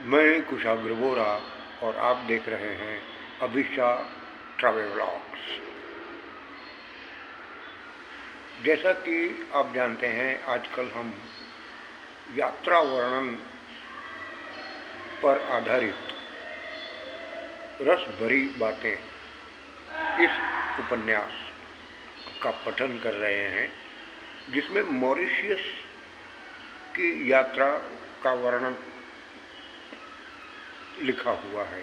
मैं कुशाग्र बोरा और आप देख रहे हैं अभिषा ट्रैवल व्लॉग्स। जैसा कि आप जानते हैं, आजकल हम यात्रा वर्णन पर आधारित रस भरी बातें इस उपन्यास का पठन कर रहे हैं, जिसमें मॉरिशस की यात्रा का वर्णन लिखा हुआ है।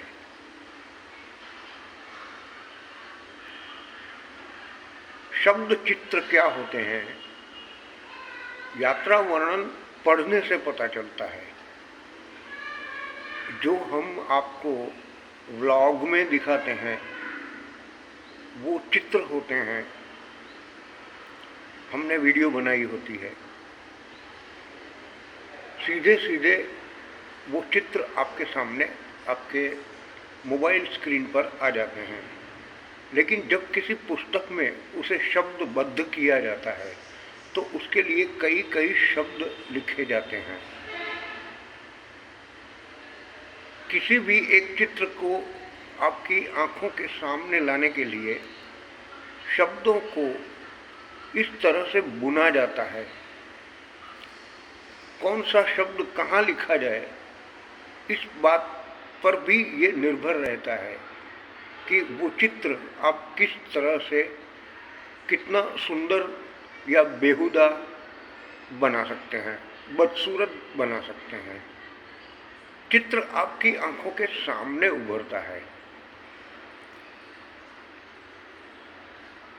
शब्द चित्र क्या होते हैं, यात्रा वर्णन पढ़ने से पता चलता है। जो हम आपको व्लॉग में दिखाते हैं वो चित्र होते हैं, हमने वीडियो बनाई होती है। सीधे सीधे वो चित्र आपके सामने आपके मोबाइल स्क्रीन पर आ जाते हैं, लेकिन जब किसी पुस्तक में उसे शब्दबद्ध किया जाता है तो उसके लिए कई कई शब्द लिखे जाते हैं। किसी भी एक चित्र को आपकी आंखों के सामने लाने के लिए शब्दों को इस तरह से बुना जाता है। कौन सा शब्द कहाँ लिखा जाए, इस बात पर भी ये निर्भर रहता है कि वो चित्र आप किस तरह से कितना सुंदर या बेहुदा बना सकते हैं, बदसूरत बना सकते हैं। चित्र आपकी आंखों के सामने उभरता है।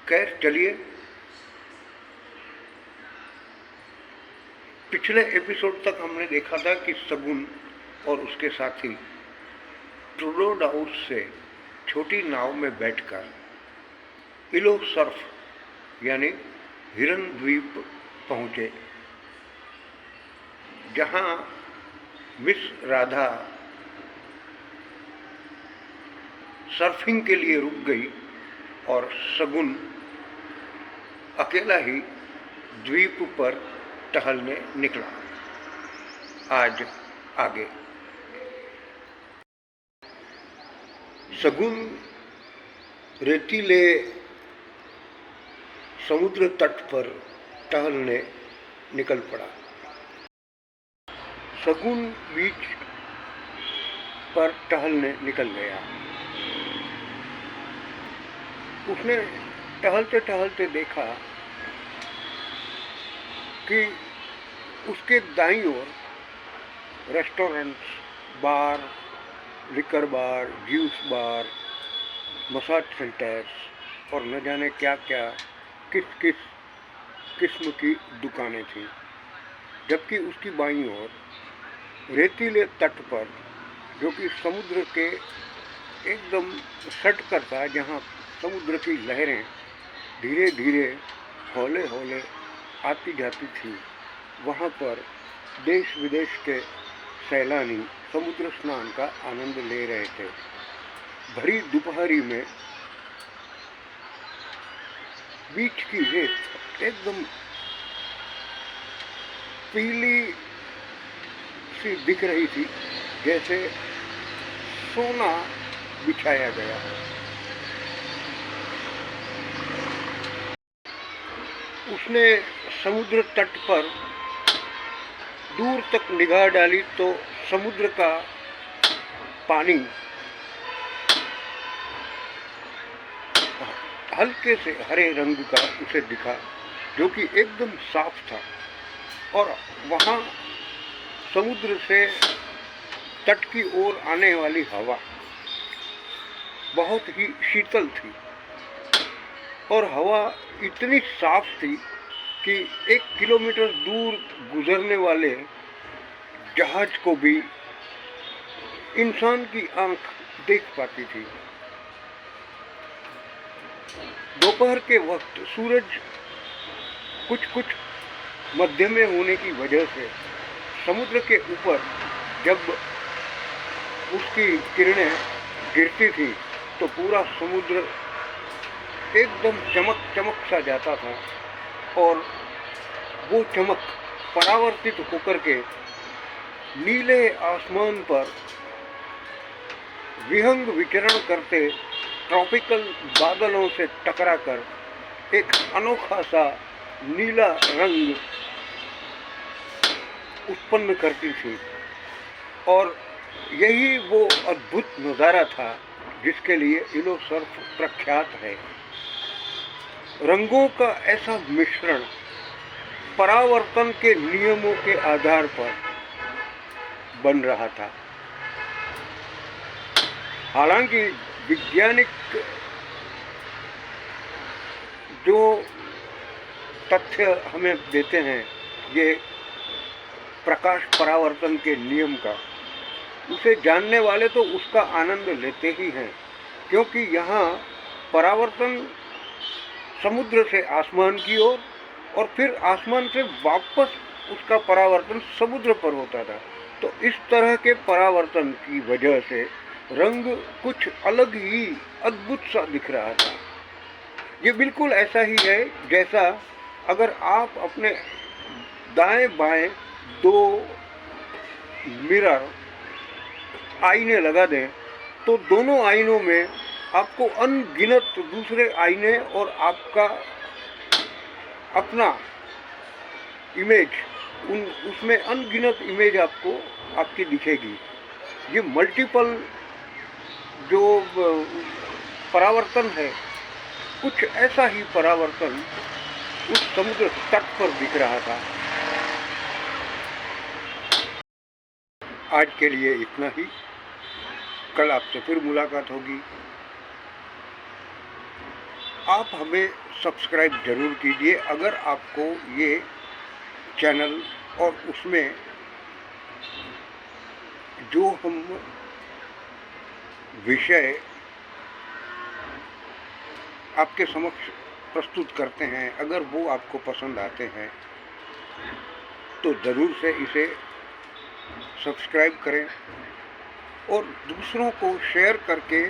खैर, चलिए, पिछले एपिसोड तक हमने देखा था कि शगुन और उसके साथी ट्रूडोडाउस से छोटी नाव में बैठकर इलो सर्फ यानी हिरन द्वीप पहुंचे, जहां मिस राधा सर्फिंग के लिए रुक गई और शगुन अकेला ही द्वीप पर टहलने निकला। आज आगे। शगुन रेतीले समुद्र तट पर टहलने निकल पड़ा। शगुन बीच पर टहलने निकल गया। उसने टहलते टहलते देखा कि उसके दाईं ओर रेस्टोरेंट्स, बार, लिकर बार, जूस बार, मसाज सेंटर्स और न जाने क्या क्या किस किस किस्म की दुकानें थीं, जबकि उसकी बाईं ओर रेतीले तट पर, जो कि समुद्र के एकदम सट कर था, जहाँ समुद्र की लहरें धीरे धीरे हौले हौले आती जाती थी, वहाँ पर देश विदेश के सैलानी समुद्र स्नान का आनंद ले रहे थे। भरी दोपहरी में बीच की रेत एकदम पीली सी दिख रही थी, जैसे सोना बिछाया गया है। उसने समुद्र तट पर दूर तक निगाह डाली तो समुद्र का पानी हल्के से हरे रंग का उसे दिखा, जो कि एकदम साफ था, और वहाँ समुद्र से तट की ओर आने वाली हवा बहुत ही शीतल थी, और हवा इतनी साफ थी कि 1 किलोमीटर दूर गुजरने वाले जहाज को भी इंसान की आंख देख पाती थी। दोपहर के वक्त सूरज कुछ कुछ मध्य में होने की वजह से समुद्र के ऊपर जब उसकी किरणें गिरती थी तो पूरा समुद्र एकदम चमक चमक सा जाता था, और वो चमक परावर्तित होकर के नीले आसमान पर विहंग विचरण करते ट्रॉपिकल बादलों से टकराकर एक अनोखा सा नीला रंग उत्पन्न करती थी। और यही वो अद्भुत नज़ारा था जिसके लिए इलो सर्फ प्रख्यात है। रंगों का ऐसा मिश्रण परावर्तन के नियमों के आधार पर बन रहा था। हालांकि वैज्ञानिक जो तथ्य हमें देते हैं ये प्रकाश परावर्तन के नियम का, उसे जानने वाले तो उसका आनंद लेते ही हैं, क्योंकि यहाँ परावर्तन समुद्र से आसमान की ओर और फिर आसमान से वापस उसका परावर्तन समुद्र पर होता था। तो इस तरह के परावर्तन की वजह से रंग कुछ अलग ही अद्भुत सा दिख रहा था। ये बिल्कुल ऐसा ही है जैसा अगर आप अपने दाएं बाएं दो मिरर आईने लगा दें तो दोनों आईनों में आपको अनगिनत दूसरे आईने और आपका अपना इमेज उसमें अनगिनत इमेज आपको आपकी दिखेगी। ये मल्टीपल जो परावर्तन है, कुछ ऐसा ही परावर्तन उस समुद्र तट पर दिख रहा था। आज के लिए इतना ही। कल आपसे फिर मुलाकात होगी। आप हमें सब्सक्राइब जरूर कीजिए अगर आपको ये चैनल और उसमें जो हम विषय आपके समक्ष प्रस्तुत करते हैं अगर वो आपको पसंद आते हैं तो ज़रूर से इसे सब्सक्राइब करें और दूसरों को शेयर करके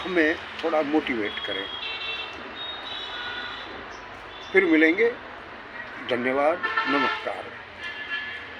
हमें थोड़ा मोटिवेट करें। फिर मिलेंगे। धन्यवाद। नमस्कार।